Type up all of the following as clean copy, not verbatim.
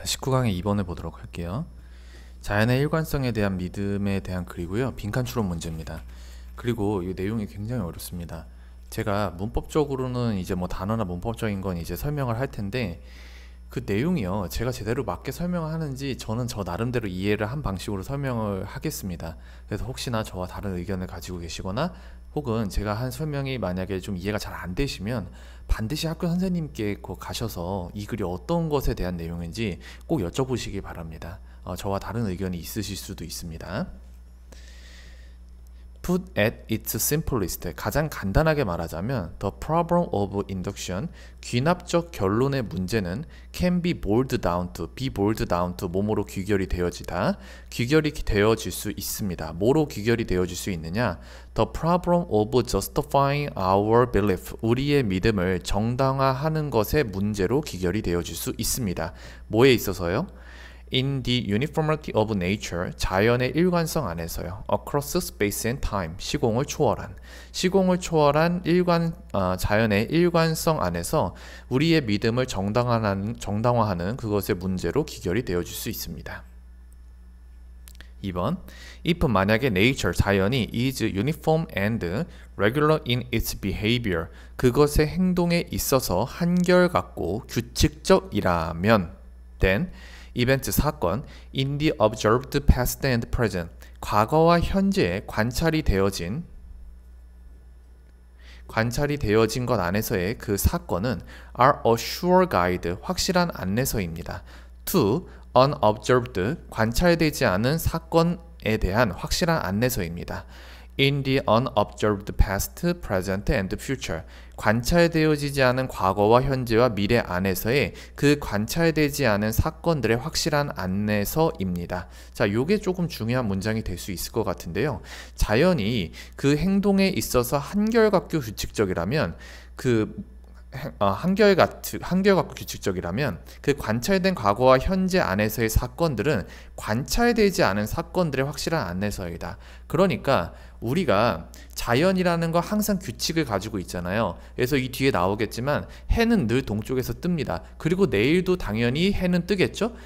19강의 2번을 보도록 할게요. 자연의 일관성에 대한 믿음에 대한 글이고요. 빈칸 추론 문제입니다. 그리고 이 내용이 굉장히 어렵습니다. 제가 문법적으로는 이제 뭐 단어나 문법적인 건 이제 설명을 할 텐데 그 내용이요. 제가 제대로 맞게 설명을 하는지 저는 저 나름대로 이해를 한 방식으로 설명을 하겠습니다. 그래서 혹시나 저와 다른 의견을 가지고 계시거나 혹은 제가 한 설명이 만약에 좀 이해가 잘 안 되시면 반드시 학교 선생님께 가셔서 이 글이 어떤 것에 대한 내용인지 꼭 여쭤보시기 바랍니다. 저와 다른 의견이 있으실 수도 있습니다. Put at its simplest, 가장 간단하게 말하자면 The problem of induction, 귀납적 결론의 문제는 can be boiled down to 뭐뭐로 귀결이 되어지다, 귀결이 되어질 수 있습니다. 뭐로 귀결이 되어질 수 있느냐? The problem of justifying our belief, 우리의 믿음을 정당화하는 것의 문제로 귀결이 되어질 수 있습니다. 뭐에 있어서요? In the uniformity of nature, 자연의 일관성 안에서요. Across space and time, 시공을 초월한 자연의 일관성 안에서 우리의 믿음을 정당화하는 그것의 문제로 귀결이 되어질 수 있습니다. 2번, if 만약에 nature, 자연이 is uniform and regular in its behavior, 그것의 행동에 있어서 한결같고 규칙적이라면 then 이벤트 사건 in the observed past and present, 과거와 현재에 관찰이 되어진 것 안에서의 그 사건은 are a sure guide, 확실한 안내서입니다. to unobserved, 관찰되지 않은 사건에 대한 확실한 안내서입니다. In the unobserved past, present and future, 관찰되어지지 않은 과거와 현재와 미래 안에서의 그 관찰되지 않은 사건들의 확실한 안내서입니다. 자, 요게 조금 중요한 문장이 될 수 있을 것 같은데요. 자연이 그 행동에 있어서 한결같고 규칙적이라면 한결같고 규칙적이라면 그 관찰된 과거와 현재 안에서의 사건들은 관찰되지 않은 사건들의 확실한 안내서이다. 그러니까 우리가 자연이라는 거 항상 규칙을 가지고 있잖아요. 그래서 이 뒤에 나오겠지만 해는 늘 동쪽에서 뜹니다. 그리고 내일도 당연히 해는 뜨겠죠?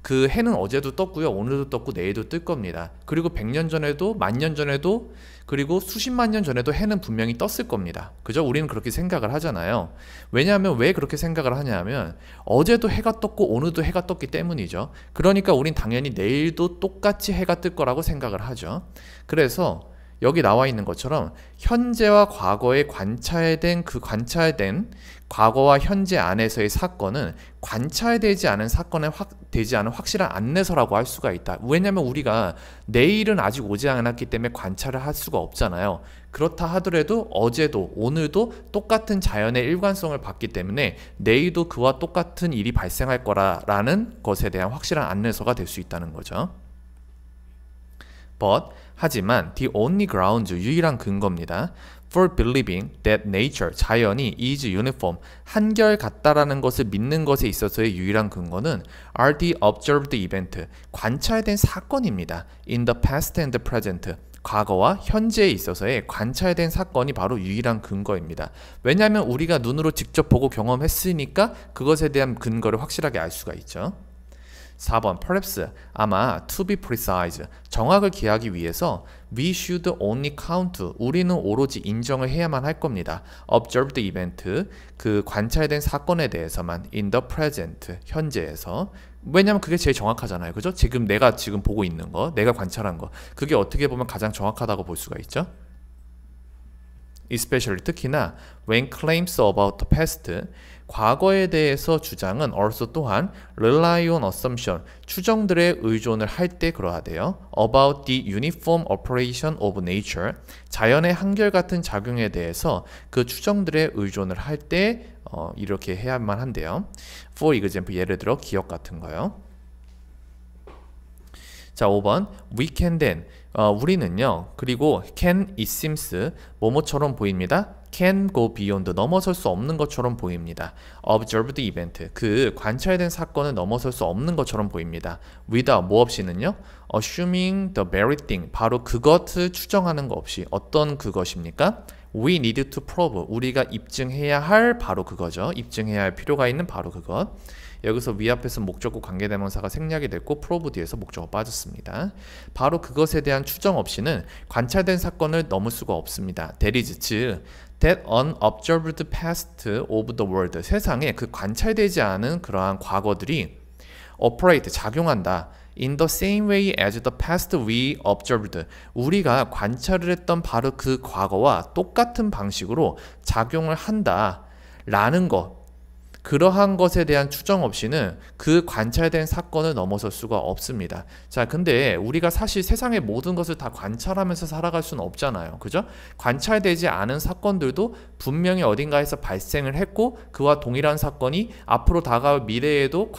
그 해는 어제도 떴고요. 오늘도 떴고 내일도 뜰 겁니다. 그리고 100년 전에도, 10,000년 전에도, 그리고 수십만 년 전에도 해는 분명히 떴을 겁니다. 그죠? 우리는 그렇게 생각을 하잖아요. 왜냐하면 왜 그렇게 생각을 하냐면 어제도 해가 떴고 오늘도 해가 떴기 때문이죠. 그러니까 우린 당연히 내일도 똑같이 해가 뜰 거라고 생각을 하죠. 그래서 여기 나와 있는 것처럼 현재와 과거에 관찰된 과거와 현재 안에서의 사건은 관찰되지 않은 사건에 되지 않은 확실한 안내서라고 할 수가 있다. 왜냐하면 우리가 내일은 아직 오지 않았기 때문에 관찰을 할 수가 없잖아요. 그렇다 하더라도 어제도 오늘도 똑같은 자연의 일관성을 봤기 때문에 내일도 그와 똑같은 일이 발생할 거라는 것에 대한 확실한 안내서가 될 수 있다는 거죠. But 하지만 the only grounds, 유일한 근거입니다. For believing that nature, 자연이 is uniform, 한결같다라는 것을 믿는 것에 있어서의 유일한 근거는 are the observed event, 관찰된 사건입니다. In the past and present, 과거와 현재에 있어서의 관찰된 사건이 바로 유일한 근거입니다. 왜냐하면 우리가 눈으로 직접 보고 경험했으니까 그것에 대한 근거를 확실하게 알 수가 있죠. 4번, perhaps, 아마 to be precise, 정확을 기하기 위해서 we should only count, 우리는 오로지 인정을 해야만 할 겁니다. observed event, 그 관찰된 사건에 대해서만 in the present, 현재에서. 왜냐면 그게 제일 정확하잖아요. 그죠? 내가 지금 보고 있는 거, 내가 관찰한 거, 그게 어떻게 보면 가장 정확하다고 볼 수가 있죠. especially, 특히나 when claims about the past, 과거에 대해서 주장은 also 또한 rely on assumption, 추정들에 의존을 할 때 그러하대요. about the uniform operation of nature, 자연의 한결같은 작용에 대해서 그 추정들에 의존을 할 때 이렇게 해야만 한대요. For example, 예를 들어 기억 같은 거요. 자, 5번, we can then, 우리는요, 그리고 can, it seems, 뭐뭐처럼 보입니다. can go beyond, 넘어설 수 없는 것처럼 보입니다. observed event, 그 관찰된 사건을 넘어설 수 없는 것처럼 보입니다. without, 뭐 없이는요, assuming the very thing, 바로 그것을 추정하는 거 없이. 어떤 그것입니까? We need to prove. 우리가 입증해야 할 바로 그거죠. 입증해야 할 필요가 있는 바로 그것. 여기서 위 앞에서 목적구 관계대명사가 생략이 됐고 prove 뒤에서 목적어 빠졌습니다. 바로 그것에 대한 추정 없이는 관찰된 사건을 넘을 수가 없습니다. That is, 즉 that unobserved past of the world. 세상에 그 관찰되지 않은 그러한 과거들이 operate, 작용한다. In the same way as the past we observed. 우리가 관찰을 했던 바로 그 과거와 똑같은 방식으로 작용을 한다. 라는 것. 그러한 것에 대한 추정 없이는 그 관찰된 사건을 넘어설 수가 없습니다. 자, 근데 우리가 사실 세상의 모든 것을 다 관찰하면서 살아갈 수는 없잖아요. 그죠? 관찰되지 않은 사건들도 분명히 어딘가에서 발생을 했고 그와 동일한 사건이 앞으로 다가올 미래에도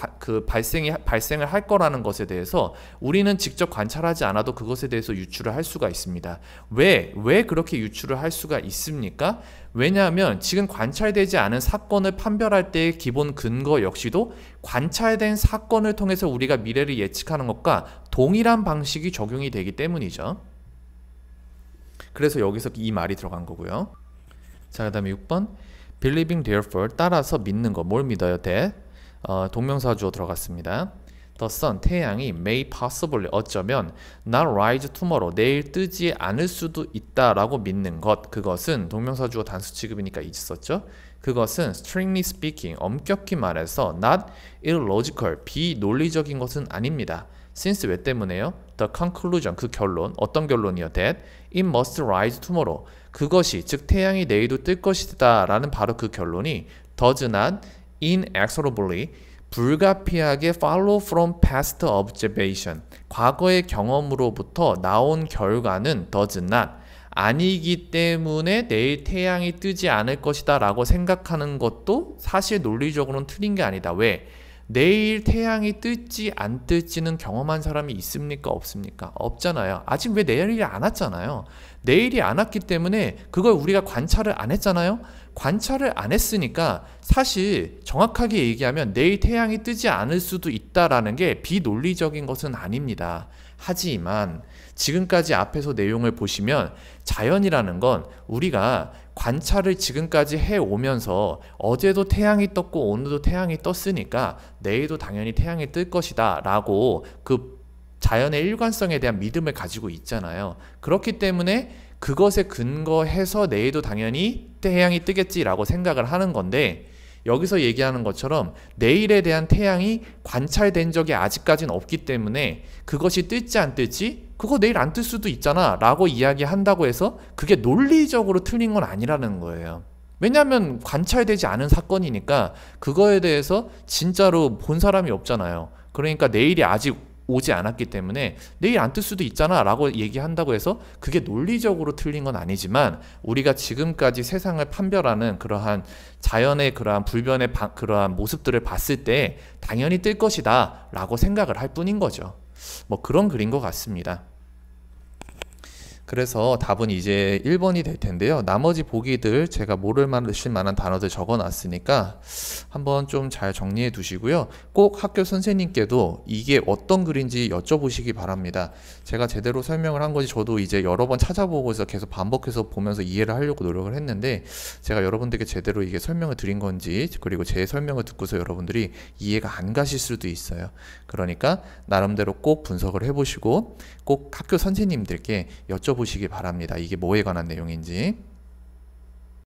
발생을 할 거라는 것에 대해서 우리는 직접 관찰하지 않아도 그것에 대해서 유추를 할 수가 있습니다. 왜 그렇게 유추를 할 수가 있습니까? 왜냐하면 지금 관찰되지 않은 사건을 판별할 때의 기본 근거 역시도 관찰된 사건을 통해서 우리가 미래를 예측하는 것과 동일한 방식이 적용이 되기 때문이죠. 그래서 여기서 이 말이 들어간 거고요. 자, 그 다음에 6번 Believing therefore, 따라서 믿는 거. 뭘 믿어요? that 동명사 주어 들어갔습니다. The sun, 태양이 may possibly, 어쩌면 not rise tomorrow, 내일 뜨지 않을 수도 있다라고 믿는 것. 그것은 동명사 주어 단수 취급이니까 있었죠. 그것은 strictly speaking, 엄격히 말해서 not illogical, 비논리적인 것은 아닙니다. since 왜 때문에요? The conclusion, 그 결론. 어떤 결론이요? that it must rise tomorrow, 그것이 즉 태양이 내일도 뜰 것이다 라는 바로 그 결론이 does not inexorably, 불가피하게 follow from past observation, 과거의 경험으로부터 나온 결과는 does not, 아니기 때문에 내일 태양이 뜨지 않을 것이다 라고 생각하는 것도 사실 논리적으로는 틀린 게 아니다. 왜? 내일 태양이 뜰지 안 뜰지는 경험한 사람이 있습니까? 없습니까? 없잖아요. 아직 왜 내일이 안 왔잖아요. 내일이 안 왔기 때문에 그걸 우리가 관찰을 안 했잖아요. 관찰을 안 했으니까 사실 정확하게 얘기하면 내일 태양이 뜨지 않을 수도 있다라는 게 비논리적인 것은 아닙니다. 하지만 지금까지 앞에서 내용을 보시면 자연이라는 건 우리가 관찰을 지금까지 해오면서 어제도 태양이 떴고 오늘도 태양이 떴으니까 내일도 당연히 태양이 뜰 것이다 라고 그 자연의 일관성에 대한 믿음을 가지고 있잖아요. 그렇기 때문에 그것에 근거해서 내일도 당연히 태양이 뜨겠지라고 생각을 하는 건데, 여기서 얘기하는 것처럼 내일에 대한 태양이 관찰된 적이 아직까지는 없기 때문에 그것이 뜰지 안 뜰지 그거 내일 안 뜰 수도 있잖아 라고 이야기한다고 해서 그게 논리적으로 틀린 건 아니라는 거예요. 왜냐하면 관찰되지 않은 사건이니까 그거에 대해서 진짜로 본 사람이 없잖아요. 그러니까 내일이 아직 오지 않았기 때문에 내일 안 뜰 수도 있잖아 라고 얘기한다고 해서 그게 논리적으로 틀린 건 아니지만 우리가 지금까지 세상을 판별하는 그러한 자연의 그러한 불변의 그러한 모습들을 봤을 때 당연히 뜰 것이다 라고 생각을 할 뿐인 거죠. 뭐 그런 글인 것 같습니다. 그래서 답은 이제 1번이 될 텐데요. 나머지 보기들 제가 모를 만한 단어들 적어놨으니까 한번 좀 잘 정리해 두시고요. 꼭 학교 선생님께도 이게 어떤 글인지 여쭤보시기 바랍니다. 제가 제대로 설명을 한 건지 저도 이제 여러 번 찾아보고서 계속 반복해서 보면서 이해를 하려고 노력을 했는데 제가 여러분들께 제대로 이게 설명을 드린 건지 그리고 제 설명을 듣고서 여러분들이 이해가 안 가실 수도 있어요. 그러니까 나름대로 꼭 분석을 해보시고 꼭 학교 선생님들께 여쭤보시기 바랍니다. 이게 뭐에 관한 내용인지.